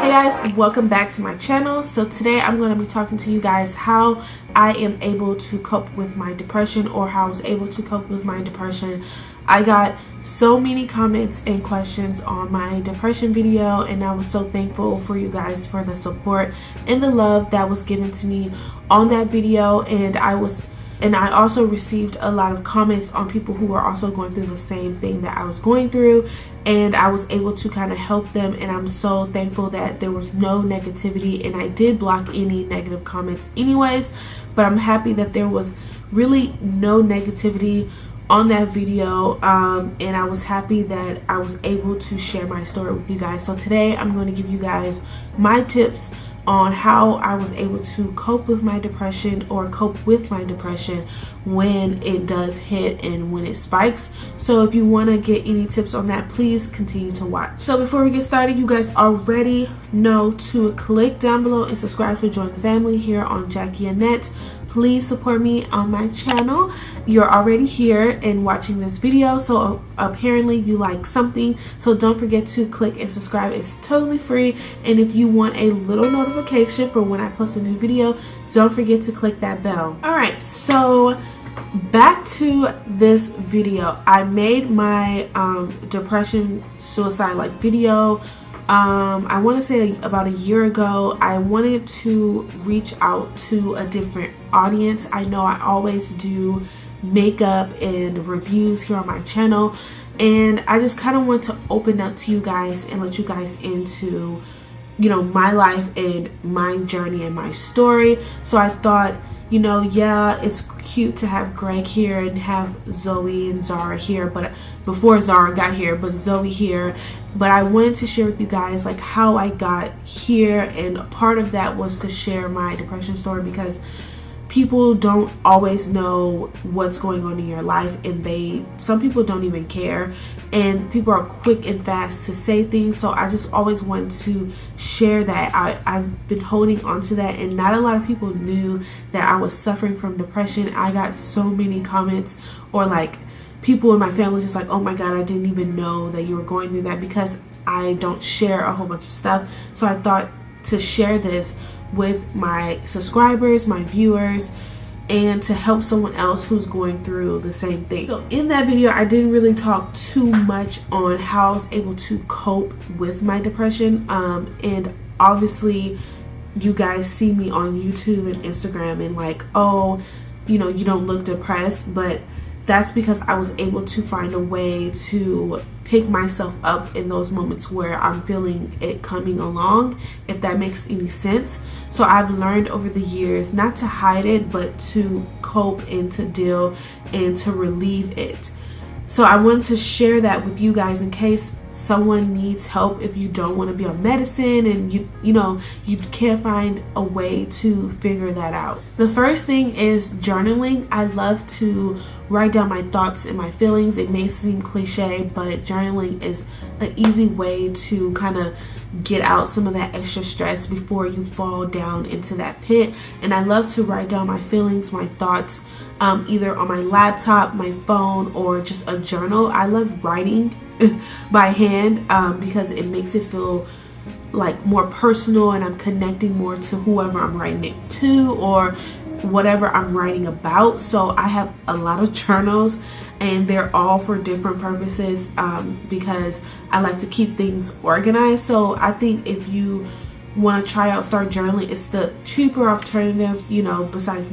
Hey guys, welcome back to my channel. So today I'm going to be talking to you guys how I am able to cope with my depression, or how I was able to cope with my depression. I got so many comments and questions on my depression video, and I was so thankful for you guys for the support and the love that was given to me on that video. And I also received a lot of comments on people who were also going through the same thing that I was going through, and I was able to kind of help them. And I'm so thankful that there was no negativity, and I did block any negative comments anyways, but I'm happy that there was really no negativity on that video, and I was happy that I was able to share my story with you guys. So today I'm going to give you guys my tips on how I was able to cope with my depression, or cope with my depression when it does hit and when it spikes. So if you want to get any tips on that, please continue to watch. So before we get started, you guys already know to click down below and subscribe to join the family here on Jackie Annette. Please support me on my channel. You're already here and watching this video, so apparently you like something, so don't forget to click and subscribe. It's totally free, and if you want a little notification for when I post a new video, don't forget to click that bell. Alright, so back to this video. I made my depression suicide video I want to say about a year ago. I wanted to reach out to a different audience. I know I always do makeup and reviews here on my channel, and I just kind of want to open up to you guys and let you guys into, you know, my life and my journey and my story. So I thought, you know, yeah, it's cute to have Greg here and have Zoe and Zara here, but before Zara got here, but Zoe here. But I wanted to share with you guys like how I got here, and part of that was to share my depression story, because people don't always know what's going on in your life, and some people don't even care, and people are quick and fast to say things. So I just always wanted to share that. I've been holding on to that, and not a lot of people knew that I was suffering from depression. I got so many comments, or like people in my family just like, oh my god, I didn't even know that you were going through that, because I don't share a whole bunch of stuff. So I thought to share this with my subscribers, my viewers, and to help someone else who's going through the same thing. So in that video, I didn't really talk too much on how I was able to cope with my depression, and obviously you guys see me on YouTube and Instagram and like, oh, you know, you don't look depressed, but that's because I was able to find a way to pick myself up in those moments where I'm feeling it coming along, if that makes any sense. So I've learned over the years not to hide it, but to cope and to deal and to relieve it. So I wanted to share that with you guys in case someone needs help. If you don't want to be on medicine and you know you can't find a way to figure that out. The first thing is journaling. I love to write down my thoughts and my feelings. It may seem cliche, but journaling is an easy way to kind of get out some of that extra stress before you fall down into that pit. And I love to write down my feelings, my thoughts, either on my laptop, my phone, or just a journal. I love writing by hand because it makes it feel like more personal, and I'm connecting more to whoever I'm writing it to, or whatever I'm writing about. So I have a lot of journals, and they're all for different purposes, because I like to keep things organized. So I think if you want to try out start journaling, it's the cheaper alternative, you know, besides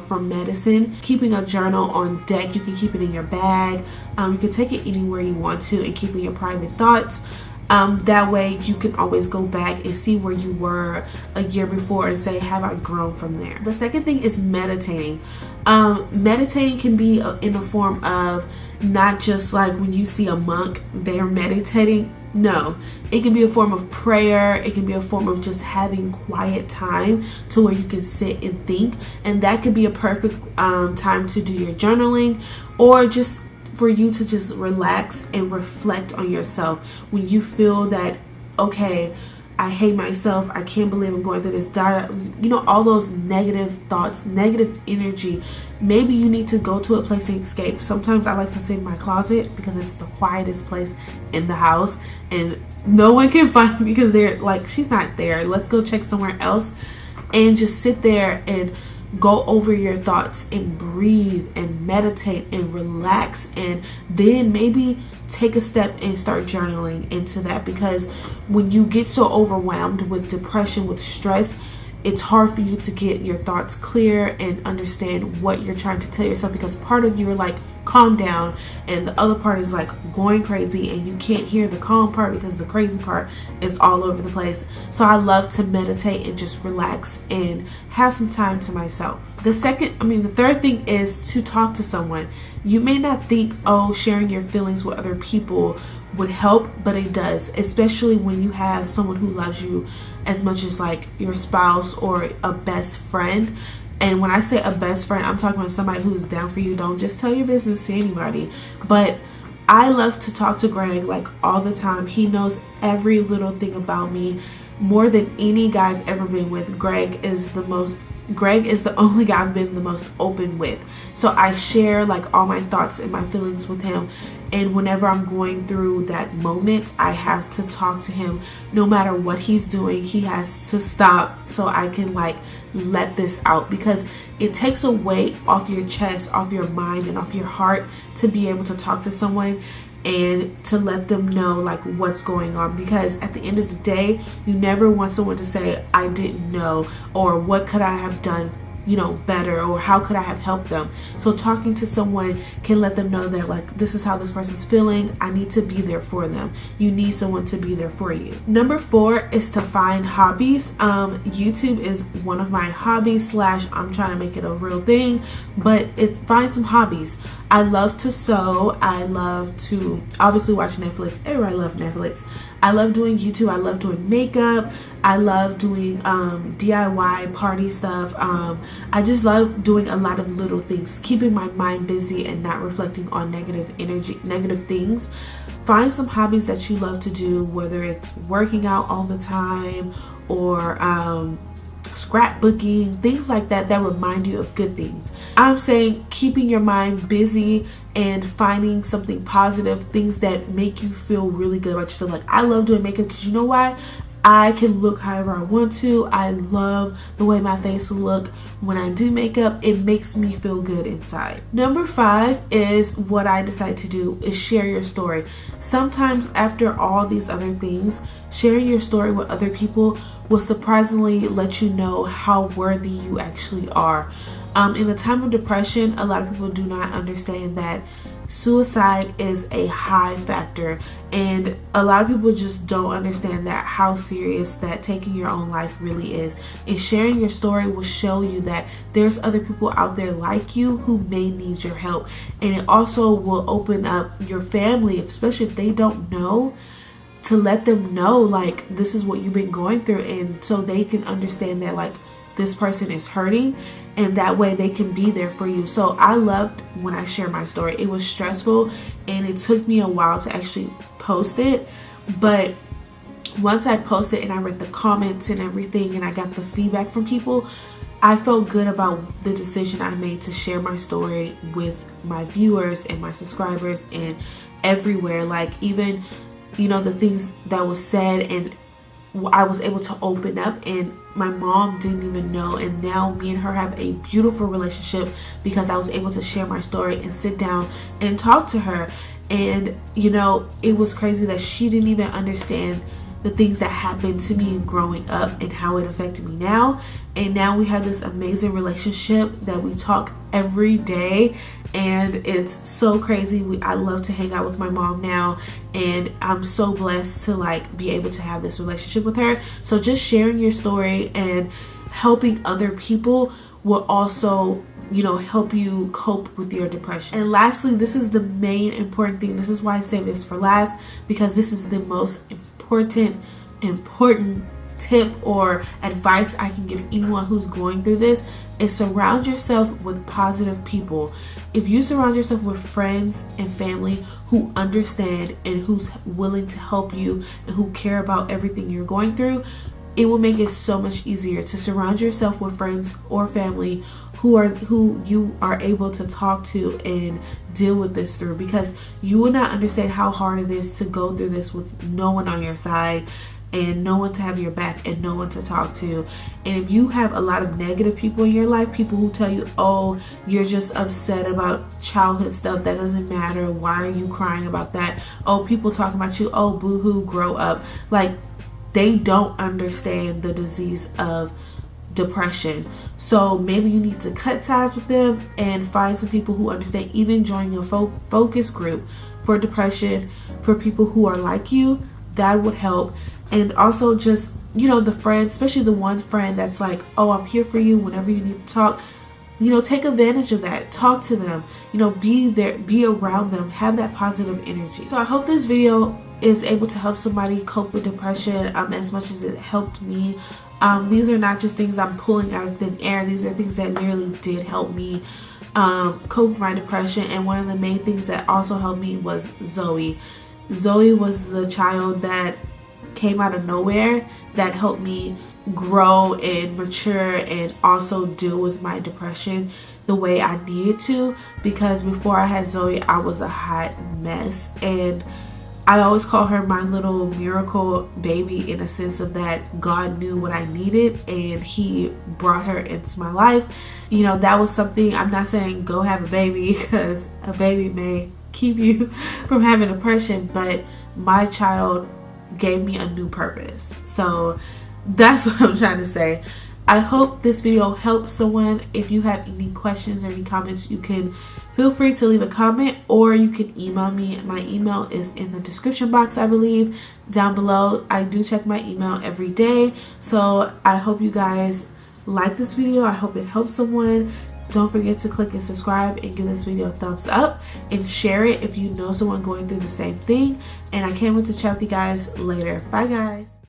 from medicine. Keeping a journal on deck, you can keep it in your bag, you can take it anywhere you want to, and keeping your private thoughts. That way you can always go back and see where you were a year before and say, have I grown from there? The second thing is meditating. Meditating can be in the form of not just like when you see a monk, they're meditating. No, it can be a form of prayer. It can be a form of just having quiet time to where you can sit and think, and that could be a perfect time to do your journaling, or just for you to just relax and reflect on yourself when you feel that, okay, I hate myself, I can't believe I'm going through this, you know, all those negative thoughts, negative energy. Maybe you need to go to a place and escape. Sometimes I like to sit in my closet because it's the quietest place in the house and no one can find me because they're like, she's not there, let's go check somewhere else. And just sit there and go over your thoughts and breathe and meditate and relax, and then maybe take a step and start journaling into that, because when you get so overwhelmed with depression, with stress, it's hard for you to get your thoughts clear and understand what you're trying to tell yourself, because part of you are like, calm down, and the other part is like going crazy, and you can't hear the calm part because the crazy part is all over the place. So I love to meditate and just relax and have some time to myself. The third thing is to talk to someone. You may not think, oh, sharing your feelings with other people would help, but it does, especially when you have someone who loves you as much as like your spouse or a best friend. And when I say a best friend, I'm talking about somebody who's down for you. Don't just tell your business to anybody. But I love to talk to Greg like all the time. He knows every little thing about me more than any guy I've ever been with. Greg is the only guy I've been the most open with. So I share like all my thoughts and my feelings with him. And whenever I'm going through that moment, I have to talk to him. No matter what he's doing, he has to stop so I can like let this out, because it takes a weight off your chest, off your mind, and off your heart to be able to talk to someone and to let them know like what's going on. Because at the end of the day, you never want someone to say, I didn't know, or what could I have done, you know, better, or how could I have helped them. So talking to someone can let them know that like, this is how this person's feeling, I need to be there for them. You need someone to be there for you. Number 4 is to find hobbies. YouTube is one of my hobbies / I'm trying to make it a real thing, but find some hobbies. I love to sew. I love to obviously watch Netflix. Everybody loves Netflix. I love doing YouTube. I love doing makeup. I love doing DIY party stuff. I just love doing a lot of little things, keeping my mind busy and not reflecting on negative energy, negative things. Find some hobbies that you love to do, whether it's working out all the time or scrapbooking, things like that remind you of good things. I'm saying keeping your mind busy and finding something positive, things that make you feel really good about yourself. Like, I love doing makeup because you know why? I can look however I want to. I love the way my face will look when I do makeup. It makes me feel good inside. Number 5 is what I decide to do is share your story. Sometimes after all these other things, sharing your story with other people will surprisingly let you know how worthy you actually are. In the time of depression, a lot of people do not understand that suicide is a high factor, and a lot of people just don't understand that how serious that taking your own life really is. And sharing your story will show you that there's other people out there like you who may need your help, and it also will open up your family, especially if they don't know, to let them know like this is what you've been going through, and so they can understand that like this person is hurting, and that way they can be there for you. So I loved when I shared my story. It was stressful and it took me a while to actually post it, but once I posted and I read the comments and everything and I got the feedback from people, I felt good about the decision I made to share my story with my viewers and my subscribers and everywhere. Like, even, you know, the things that was said, and I was able to open up, and my mom didn't even know, and now me and her have a beautiful relationship because I was able to share my story and sit down and talk to her. And you know, it was crazy that she didn't even understand the things that happened to me growing up and how it affected me now. And now we have this amazing relationship that we talk every day, and it's so crazy. I love to hang out with my mom now, and I'm so blessed to like be able to have this relationship with her. So just sharing your story and helping other people will also, you know, help you cope with your depression. And lastly, this is the main important thing. This is why I saved this for last, because this is the most important tip or advice I can give anyone who's going through this is surround yourself with positive people. If you surround yourself with friends and family who understand and who's willing to help you and who care about everything you're going through, it will make it so much easier to surround yourself with friends or family who you are able to talk to and deal with this through, because you will not understand how hard it is to go through this with no one on your side and no one to have your back and no one to talk to. And if you have a lot of negative people in your life, people who tell you, oh, you're just upset about childhood stuff, that doesn't matter, why are you crying about that, oh, people talking about you, oh, boo-hoo, grow up, like, they don't understand the disease of depression. So maybe you need to cut ties with them and find some people who understand. Even join your focus group for depression for people who are like you. That would help. And also just, you know, the friends, especially the one friend that's like, oh, I'm here for you whenever you need to talk. You know, take advantage of that. Talk to them. You know, be there, be around them. Have that positive energy. So I hope this video is able to help somebody cope with depression as much as it helped me. These are not just things I'm pulling out of thin air. These are things that literally did help me cope with my depression. And one of the main things that also helped me was Zoe. Zoe was the child that came out of nowhere that helped me grow and mature and also deal with my depression the way I needed to, because before I had Zoe, I was a hot mess. And I always call her my little miracle baby, in a sense of that God knew what I needed and he brought her into my life. You know, that was something, I'm not saying go have a baby, because a baby may keep you from having depression, but my child gave me a new purpose. So that's what I'm trying to say. I hope this video helps someone. If you have any questions or any comments, you can feel free to leave a comment, or you can email me. My email is in the description box, I believe, down below. I do check my email every day. So I hope you guys like this video. I hope it helps someone. Don't forget to click and subscribe and give this video a thumbs up and share it if you know someone going through the same thing. And I can't wait to chat with you guys later. Bye guys.